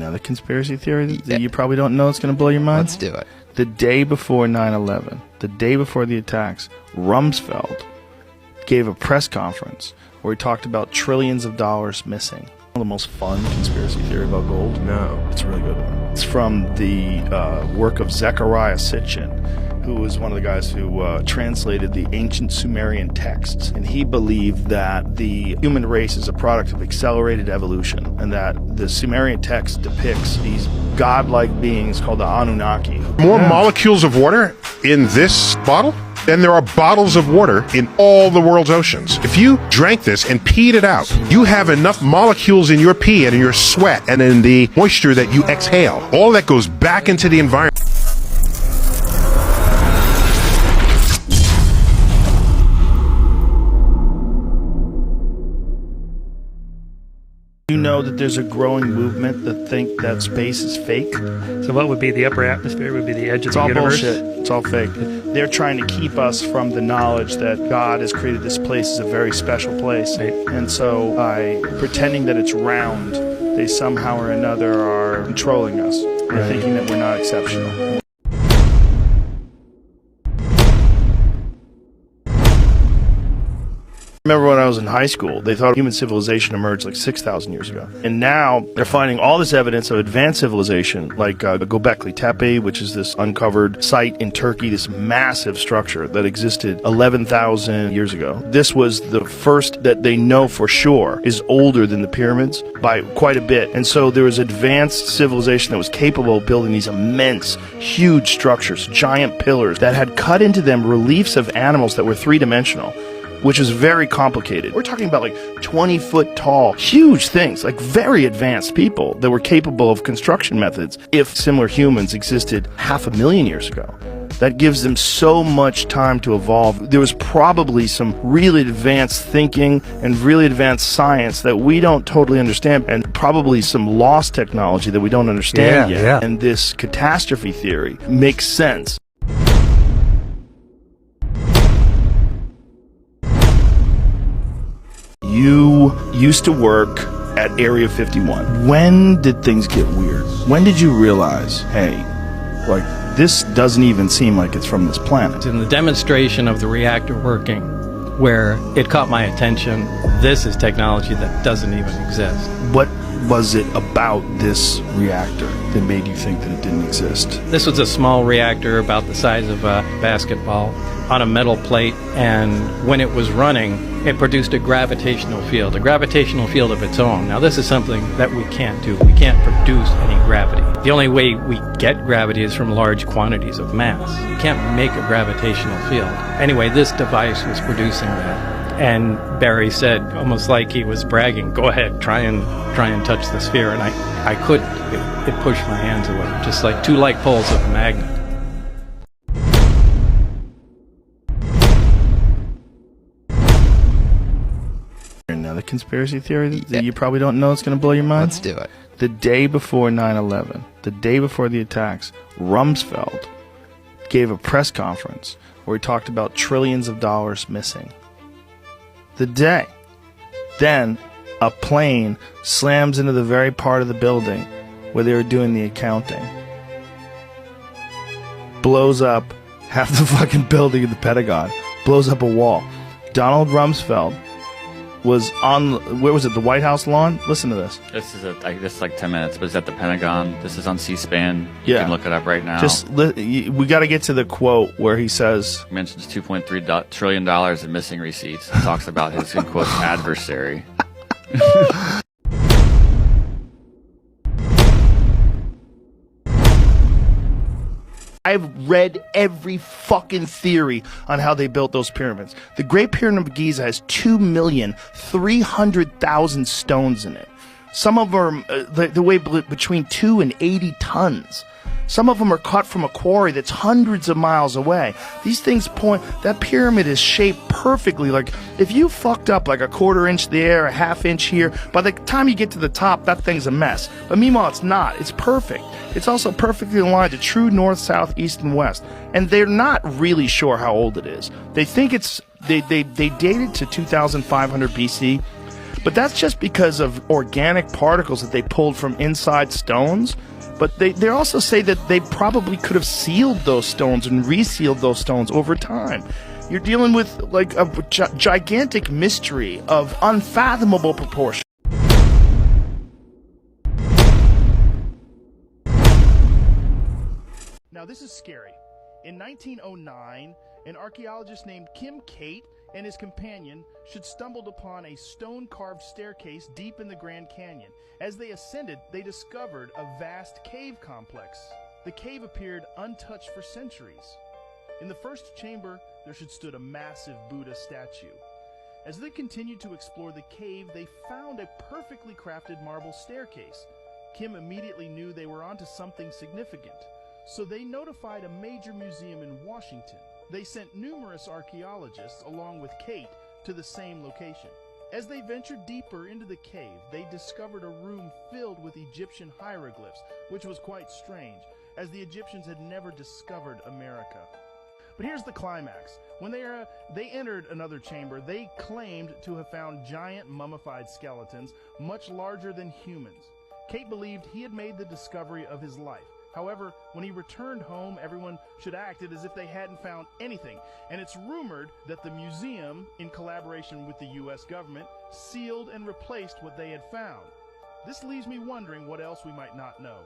Another conspiracy theory that you probably don't know is going to blow your mind? Let's do it. The day before 9/11, the day before the attacks, Rumsfeld gave a press conference where he talked about trillions of dollars missing. One of the most fun conspiracy theory about gold? No. It's a really good one. It's from the work of Zecharia Sitchin, who was one of the guys who translated the ancient Sumerian texts. And he believed that the human race is a product of accelerated evolution, and that the Sumerian text depicts these godlike beings called the Anunnaki. More molecules of water in this bottle than there are bottles of water in all the world's oceans. If you drank this and peed it out, you have enough molecules in your pee and in your sweat and in the moisture that you exhale. All that goes back into the environment. You know that there's a growing movement that think that space is fake. So what would be the upper atmosphere? Would be the edge of the universe? It's all bullshit. It's all fake. They're trying to keep us from the knowledge that God has created this place as a very special place. Right. And so by pretending that it's round, they somehow or another are controlling us. They're thinking that we're not exceptional. Remember when I was in high school, they thought human civilization emerged like 6,000 years ago. And now they're finding all this evidence of advanced civilization, like Göbekli Tepe, which is this uncovered site in Turkey, this massive structure that existed 11,000 years ago. This was the first that they know for sure is older than the pyramids by quite a bit. And so there was advanced civilization that was capable of building these immense, huge structures, giant pillars that had cut into them reliefs of animals that were three-dimensional, which is very complicated. We're talking about like 20-foot tall, huge things, like very advanced people that were capable of construction methods if similar humans existed 500,000 years ago. That gives them so much time to evolve. There was probably some really advanced thinking and really advanced science that we don't totally understand, and probably some lost technology that we don't understand yet. Yeah. And this catastrophe theory makes sense. You used to work at Area 51. When did things get weird? When did you realize, hey, like, this doesn't even seem like it's from this planet? In the demonstration of the reactor working, where it caught my attention, this is technology that doesn't even exist. What was it about this reactor that made you think that it didn't exist? This was a small reactor about the size of a basketball on a metal plate, and when it was running, it produced a gravitational field of its own. Now this is something that we can't do. We can't produce any gravity. The only way we get gravity is from large quantities of mass. You can't make a gravitational field. Anyway, this device was producing that. And Barry said, almost like he was bragging, go ahead, try and touch the sphere. And I couldn't. It pushed my hands away, just like two like poles of a magnet. Another conspiracy theory that you probably don't know is going to blow your mind? Let's do it. The day before 9/11, the day before the attacks, Rumsfeld gave a press conference where he talked about trillions of dollars missing. The day. Then a plane slams into the very part of the building where they were doing the accounting. Blows up half the fucking building in the Pentagon. Blows up a wall. Donald Rumsfeld was on, where was it, the White House lawn? Listen to this. This is like 10 minutes, but it's at the Pentagon. This is on C-SPAN. You Yeah. can look it up right now. We got to get to the quote where he says, He mentions $2.3 trillion in missing receipts. He talks about his, in quotes, adversary. I've read every fucking theory on how they built those pyramids. The Great Pyramid of Giza has 2,300,000 stones in it. Some of them are the weigh between 2 and 80 tons. Some of them are cut from a quarry that's hundreds of miles away. These things point, that pyramid is shaped perfectly. Like, if you fucked up like a quarter inch there, a half inch here, by the time you get to the top, that thing's a mess. But meanwhile, it's not. It's perfect. It's also perfectly aligned to true north, south, east, and west. And they're not really sure how old it is. They think it's, they date it to 2,500 BC. But that's just because of organic particles that they pulled from inside stones. But they also say that they probably could have sealed those stones and resealed those stones over time. You're dealing with like a gigantic mystery of unfathomable proportion. Now this is scary. In 1909, an archaeologist named Kim Cate and his companion should stumbled upon a stone-carved staircase deep in the Grand Canyon. As they ascended, they discovered a vast cave complex. The cave appeared untouched for centuries. In the first chamber, there should stood a massive Buddha statue. As they continued to explore the cave, they found a perfectly crafted marble staircase. Kim immediately knew they were onto something significant, so they notified a major museum in Washington. They sent numerous archaeologists, along with Cate, to the same location. As they ventured deeper into the cave, they discovered a room filled with Egyptian hieroglyphs, which was quite strange, as the Egyptians had never discovered America. But here's the climax. When they entered another chamber, they claimed to have found giant mummified skeletons, much larger than humans. Cate believed he had made the discovery of his life. However, when he returned home, everyone should act as if they hadn't found anything. And it's rumored that the museum, in collaboration with the U.S. government, sealed and replaced what they had found. This leaves me wondering what else we might not know.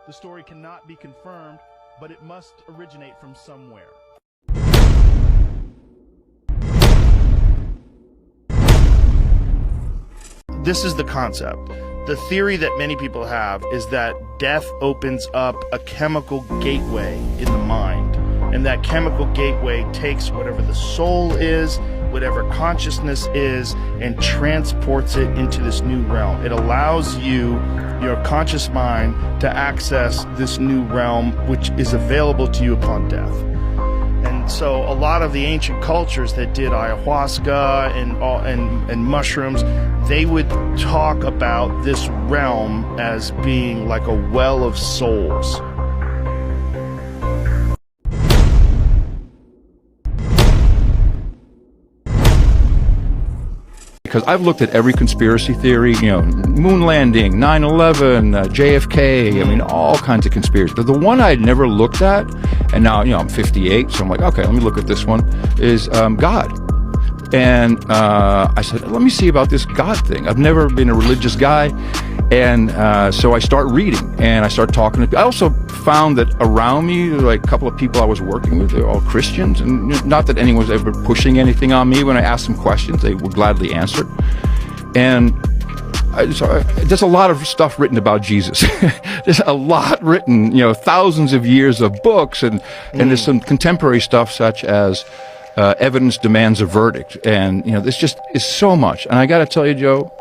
The story cannot be confirmed, but it must originate from somewhere. This is the concept. The theory that many people have is that death opens up a chemical gateway in the mind, and that chemical gateway takes whatever the soul is, whatever consciousness is, and transports it into this new realm. It allows you, your conscious mind, to access this new realm which is available to you upon death. And so a lot of the ancient cultures that did ayahuasca and mushrooms, they would talk about this realm as being like a well of souls. Because I've looked at every conspiracy theory, moon landing, 9/11, JFK, all kinds of conspiracies. But the one I'd never looked at, and now, I'm 58, so I'm like, okay, let me look at this one, is God. And I said, let me see about this God thing. I've never been a religious guy. And so I start reading, and I start talking to people. I also found that around me, like a couple of people I was working with, they're all Christians. And not that anyone was ever pushing anything on me. When I asked them questions, they would gladly answer. And there's a lot of stuff written about Jesus. There's a lot written, thousands of years of books. And there's some contemporary stuff such as Evidence Demands a Verdict. And, this just is so much. And I got to tell you, Joe,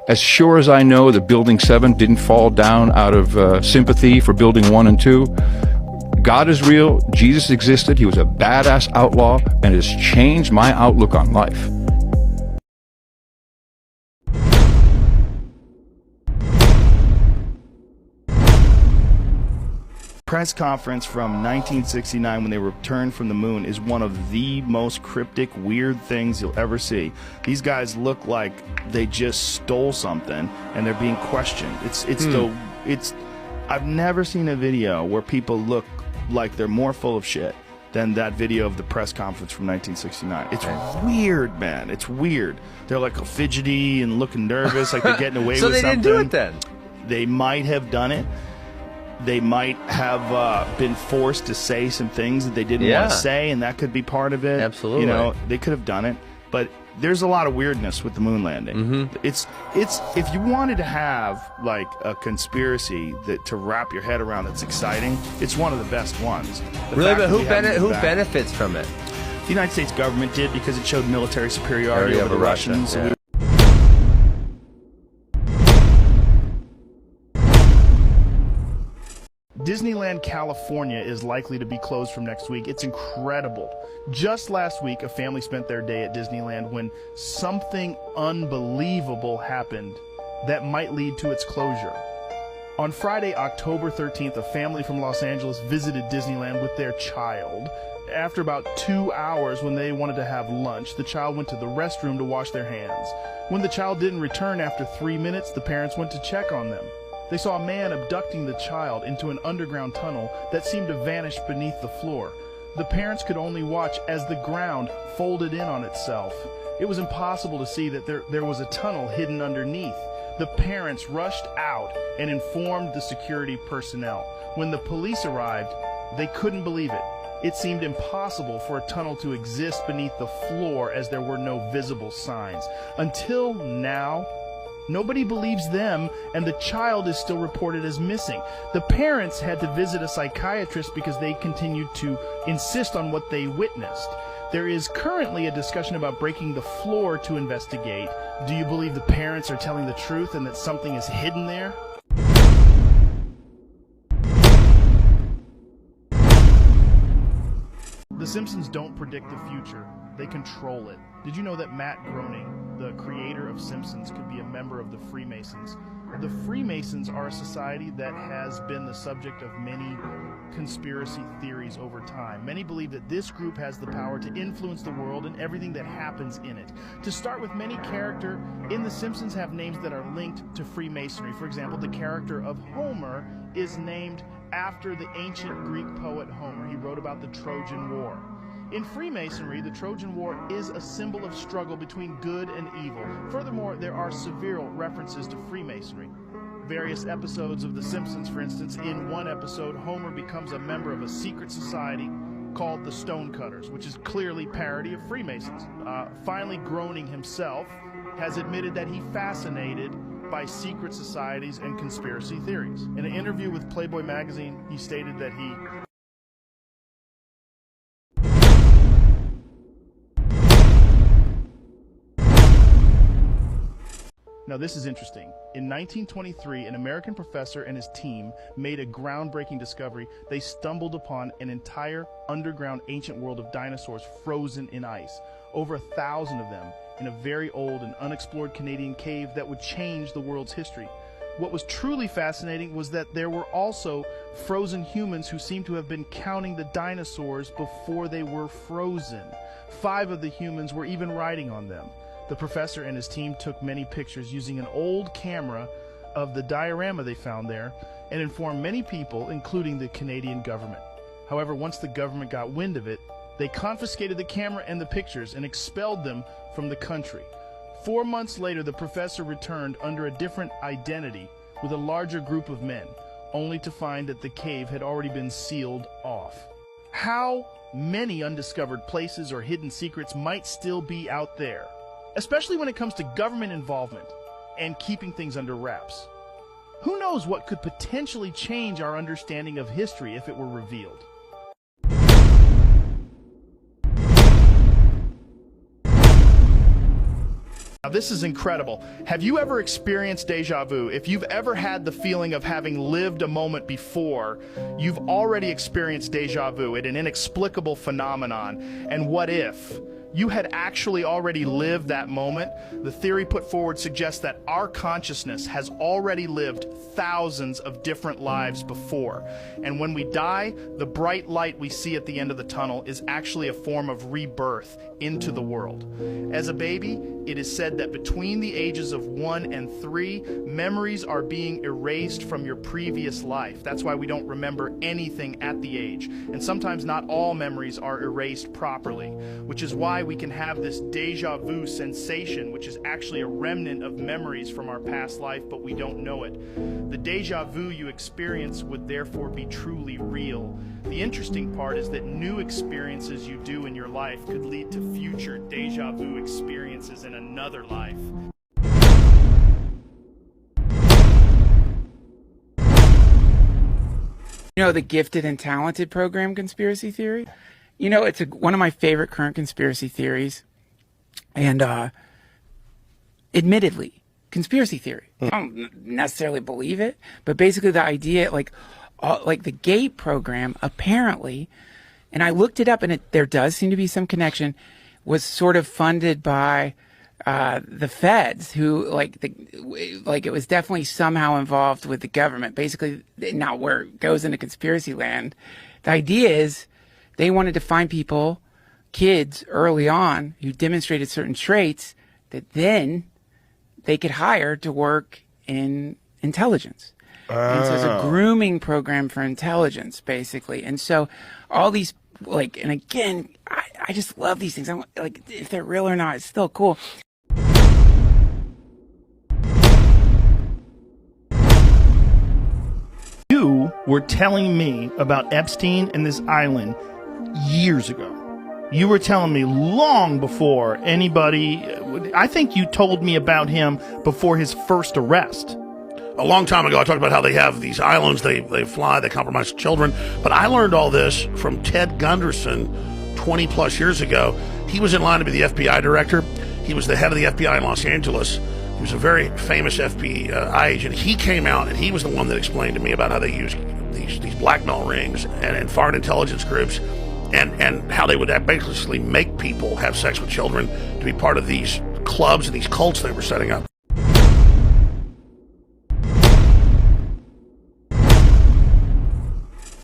as sure as I know that Building 7 didn't fall down out of sympathy for Building 1 and 2, God is real, Jesus existed, he was a badass outlaw, and it has changed my outlook on life. Press conference from 1969 when they returned from the moon is one of the most cryptic, weird things you'll ever see. These guys look like they just stole something and they're being questioned. I've never seen a video where people look like they're more full of shit than that video of the press conference from 1969. It's weird, man. It's weird. They're like fidgety and looking nervous, like they're getting away so with something. So they didn't do it then? They might have done it. They might have been forced to say some things that they didn't want to say, and that could be part of it. Absolutely. They could have done it. But there's a lot of weirdness with the moon landing. Mm-hmm. It's if you wanted to have like a conspiracy that to wrap your head around that's exciting, it's one of the best ones. Really, but who benefits from it? The United States government did, because it showed military superiority over the Russians. Yeah. Disneyland California is likely to be closed from next week. It's incredible. Just last week, a family spent their day at Disneyland when something unbelievable happened that might lead to its closure. On Friday, October 13th, a family from Los Angeles visited Disneyland with their child. After about 2 hours, when they wanted to have lunch, the child went to the restroom to wash their hands. When the child didn't return after 3 minutes, the parents went to check on them. They saw a man abducting the child into an underground tunnel that seemed to vanish beneath the floor. The parents could only watch as the ground folded in on itself. It was impossible to see that there was a tunnel hidden underneath. The parents rushed out and informed the security personnel. When the police arrived, they couldn't believe it. It seemed impossible for a tunnel to exist beneath the floor as there were no visible signs. Until now, nobody believes them, and the child is still reported as missing. The parents had to visit a psychiatrist because they continued to insist on what they witnessed. There is currently a discussion about breaking the floor to investigate. Do you believe the parents are telling the truth and that something is hidden there? The Simpsons don't predict the future, they control it. Did you know that Matt Groening, the creator of Simpsons, could be a member of the Freemasons? The Freemasons are a society that has been the subject of many conspiracy theories over time. Many believe that this group has the power to influence the world and everything that happens in it. To start with, many characters in The Simpsons have names that are linked to Freemasonry. For example, the character of Homer is named after the ancient Greek poet Homer. He wrote about the Trojan War. In Freemasonry, the Trojan War is a symbol of struggle between good and evil. Furthermore, there are several references to Freemasonry. Various episodes of The Simpsons, for instance, in one episode, Homer becomes a member of a secret society called the Stonecutters, which is clearly parody of Freemasons. Finally, Groening himself has admitted that he's fascinated by secret societies and conspiracy theories. In an interview with Playboy magazine, he stated that he Now this is interesting. In 1923, an American professor and his team made a groundbreaking discovery. They stumbled upon an entire underground ancient world of dinosaurs frozen in ice. Over 1,000 of them in a very old and unexplored Canadian cave that would change the world's history. What was truly fascinating was that there were also frozen humans who seemed to have been counting the dinosaurs before they were frozen. 5 of the humans were even riding on them. The professor and his team took many pictures using an old camera of the diorama they found there and informed many people, including the Canadian government. However, once the government got wind of it, they confiscated the camera and the pictures and expelled them from the country. 4 months later, the professor returned under a different identity with a larger group of men, only to find that the cave had already been sealed off. How many undiscovered places or hidden secrets might still be out there? Especially when it comes to government involvement and keeping things under wraps. Who knows what could potentially change our understanding of history if it were revealed? Now this is incredible. Have you ever experienced deja vu? If you've ever had the feeling of having lived a moment before, you've already experienced deja vu. It's an inexplicable phenomenon. And what if you had actually already lived that moment? The theory put forward suggests that our consciousness has already lived thousands of different lives before. And when we die, the bright light we see at the end of the tunnel is actually a form of rebirth into the world. As a baby, it is said that between the ages of 1 and 3, memories are being erased from your previous life. That's why we don't remember anything at the age. And sometimes not all memories are erased properly, which is why we can have this deja vu sensation, which is actually a remnant of memories from our past life, but we don't know it. The deja vu you experience would therefore be truly real. The interesting part is that new experiences you do in your life could lead to future deja vu experiences in another life. You know, the gifted and talented program conspiracy theory? You know, it's one of my favorite current conspiracy theories. And admittedly, conspiracy theory. I don't necessarily believe it, but basically the idea, like the GATE program, apparently, and I looked it up, and there does seem to be some connection, was sort of funded by the feds, who it was definitely somehow involved with the government. Basically, now where it goes into conspiracy land, the idea is They wanted to find people, kids early on, who demonstrated certain traits that then they could hire to work in intelligence. And so it's a grooming program for intelligence, basically. And so all these, like, and again, I just love these things. I'm like, if they're real or not, it's still cool. You were telling me about Epstein and this island years ago. You were telling me long before anybody, I think you told me about him before his first arrest. A long time ago, I talked about how they have these islands, they fly, they compromise children. But I learned all this from Ted Gunderson 20 plus years ago. He was in line to be the FBI director. He was the head of the FBI in Los Angeles. He was a very famous FBI agent. He came out and he was the one that explained to me about how they use these blackmail rings and foreign intelligence groups and how they would basically make people have sex with children to be part of these clubs and these cults they were setting up.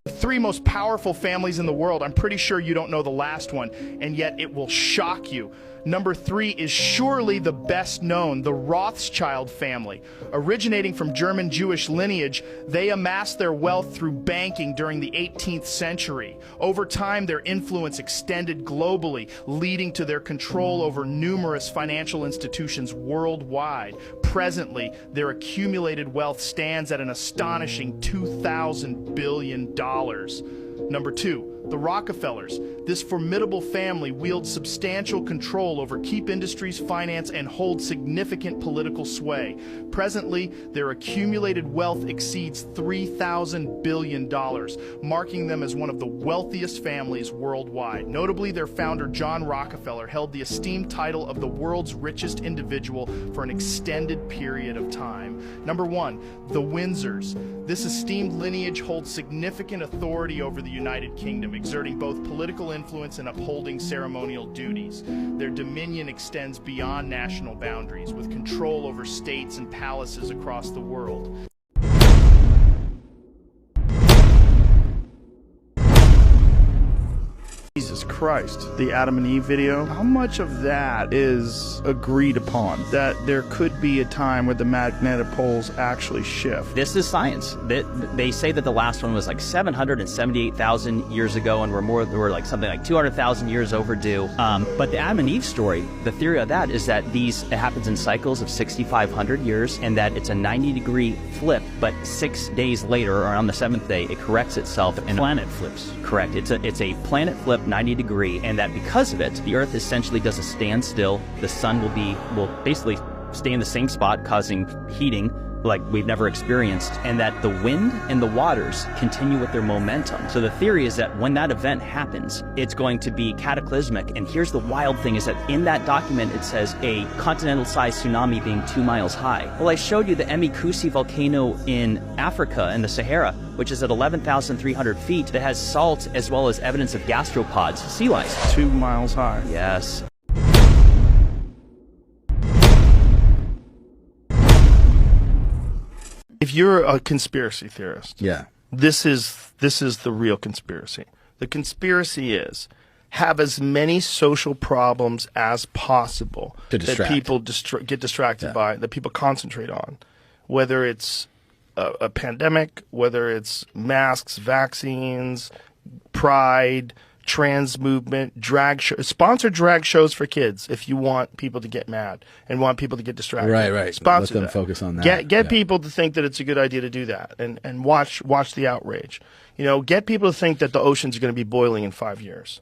Three most powerful families in the world. I'm pretty sure you don't know the last one, and yet it will shock you. Number 3 is surely the best known, the Rothschild family. Originating from German Jewish lineage, they amassed their wealth through banking during the 18th century. Over time, their influence extended globally, leading to their control over numerous financial institutions worldwide. Presently, their accumulated wealth stands at an astonishing $2,000 billion. Number 2, the Rockefellers. This formidable family wields substantial control over key industries, finance, and holds significant political sway. Presently, their accumulated wealth exceeds $3,000 billion, marking them as one of the wealthiest families worldwide. Notably, their founder, John Rockefeller, held the esteemed title of the world's richest individual for an extended period of time. Number 1, the Windsors. This esteemed lineage holds significant authority over the United Kingdom, exerting both political influence and upholding ceremonial duties. Their dominion extends beyond national boundaries, with control over states and palaces across the world. Jesus Christ, the Adam and Eve video, how much of that is agreed upon? That there could be a time where the magnetic poles actually shift? This is science. They say that the last one was like 778,000 years ago, and we're like something like 200,000 years overdue. But the Adam and Eve story, the theory of that is that it happens in cycles of 6,500 years, and that it's a 90-degree flip, but 6 days later, or on the 7th day, it corrects itself. And planet flips. Correct. It's a planet flip, 90 degree, and that because of it, the Earth essentially does a standstill. The sun will basically stay in the same spot, causing heating like we've never experienced, and that the wind and the waters continue with their momentum. So the theory is that when that event happens, it's going to be cataclysmic. And here's the wild thing, is that in that document it says a continental-sized tsunami being 2 miles high. Well, I showed you the Emikusi volcano in Africa, in the Sahara, which is at 11,300 feet, that has salt as well as evidence of gastropods, sea lice. 2 miles high. Yes. If you're a conspiracy theorist, yeah, this is the real conspiracy. The conspiracy is have as many social problems as possible that people get distracted by, that people concentrate on, whether it's a pandemic, whether it's masks, vaccines, pride, trans movement, sponsor drag shows for kids if you want people to get mad and want people to get distracted. Right. Sponsor Let them that. focus on that. Get people to think that it's a good idea to do that, and watch the outrage. Get people to think that the oceans are going to be boiling in 5 years.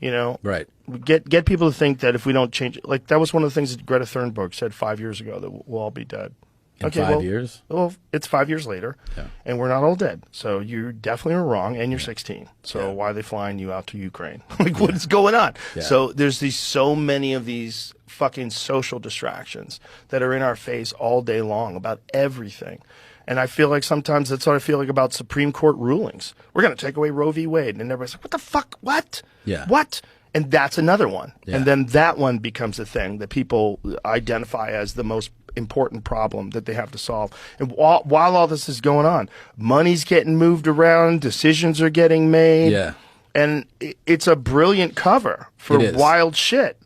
Right. Get people to think that if we don't change, like that was one of the things that Greta Thunberg said 5 years ago, that we'll all be dead. In 5 years? Well, it's 5 years later, and we're not all dead. So you definitely are wrong, and you're 16. So why are they flying you out to Ukraine? Like, what is going on? Yeah. So there's so many of these fucking social distractions that are in our face all day long about everything. And I feel like sometimes that's what I feel like about Supreme Court rulings. We're going to take away Roe v. Wade. And everybody's like, what the fuck? What? Yeah. What? And that's another one. Yeah. And then that one becomes a thing that people identify as the most important problem that they have to solve. And while all this is going on, money's getting moved around, decisions are getting made. Yeah. And it's a brilliant cover for wild shit.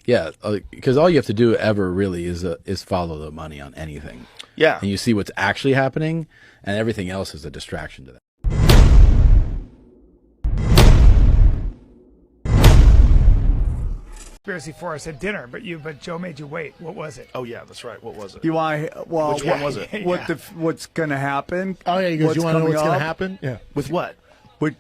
Yeah, because all you have to do ever really is follow the money on anything. Yeah. And you see what's actually happening, and everything else is a distraction to that. Conspiracy for us at dinner, but Joe made you wait. What was it? Oh yeah, that's right. What was it? You want? Well, which one was it? What's going to happen? Oh yeah, he goes, you want to know what's going to happen? Yeah. With what? With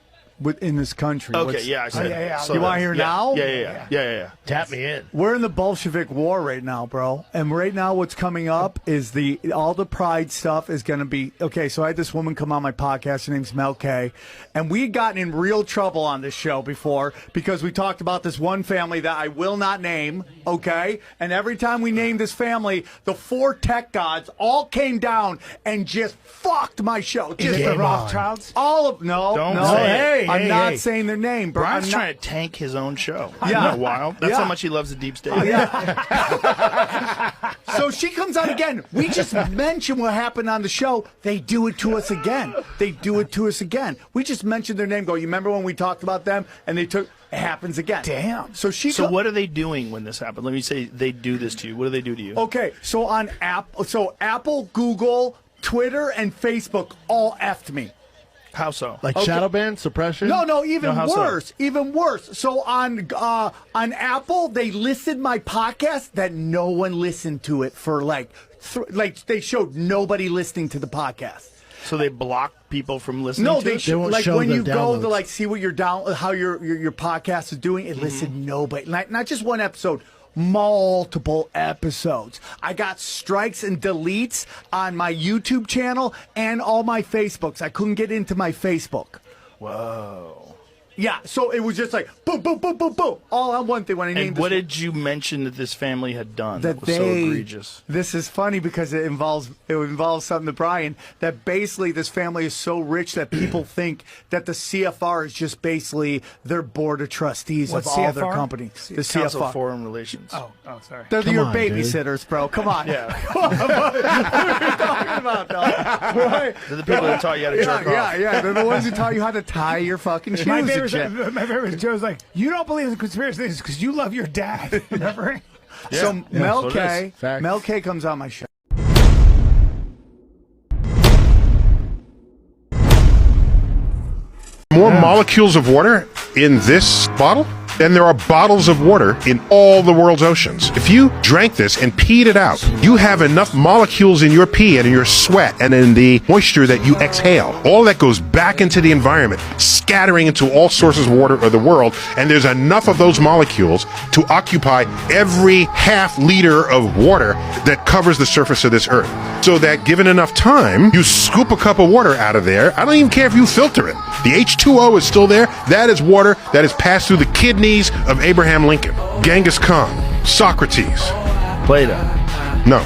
in this country. Okay, yeah, I said. You want to hear now? Yeah. Tap me in. We're in the Bolshevik War right now, bro. And right now, what's coming up is all the pride stuff is going to be okay. So I had this woman come on my podcast. Her name's Mel K, and we had gotten in real trouble on this show before because we talked about this one family that I will not name. Okay, and every time we named this family, the 4 tech gods all came down and just fucked my show. Is it the Rothschilds? All of no. Hey. I'm not saying their name, bro. Brian's trying to tank his own show. Yeah. Isn't that wild? That's how much he loves the deep state. So she comes out again. We just mentioned what happened on the show. They do it to us again. We just mentioned their name. You remember when we talked about them and they took... It happens again. Damn. So what are they doing when this happens? Let me say they do this to you. What do they do to you? Okay, so on Apple, Google, Twitter, and Facebook all effed me. How so? Like shadow ban, suppression? No, even worse. Even worse. So on Apple, they listed my podcast that no one listened to it for they showed nobody listening to the podcast. So they block people from listening no, to they it? show when you go to see what how your podcast is doing, it listed nobody. Not just one episode. Multiple episodes. I got strikes and deletes on my YouTube channel and all my Facebooks. I couldn't get into my Facebook. Whoa. Yeah, so it was just like boom, boom, boom, boom, boom, all on one thing. When I named what did you mention that this family had done that was so egregious? This is funny because it involves something to Brian. That basically this family is so rich that people think that the CFR is just basically their board of trustees of all their companies. The Council CFR. of Foreign Relations. Oh, sorry. They're your babysitters, bro. Come on. Yeah. What are you talking about, dog? Right? They're the people that taught you how to jerk off. Yeah. They're the ones who taught you how to tie your fucking shoes. My favorite was Joe's like, you don't believe in conspiracy things because you love your dad. Remember? So Mel K comes on my show. More molecules of water in this bottle than there are bottles of water in all the world's oceans. If you drank this and peed it out, you have enough molecules in your pee and in your sweat and in the moisture that you exhale. All that goes back into the environment, scattering into all sources of water of the world, and there's enough of those molecules to occupy every half liter of water that covers the surface of this earth. So that given enough time, you scoop a cup of water out of there. I don't even care if you filter it. The H2O is still there. That is water that has passed through the kidneys of Abraham Lincoln, Genghis Khan, Socrates, Plato. No.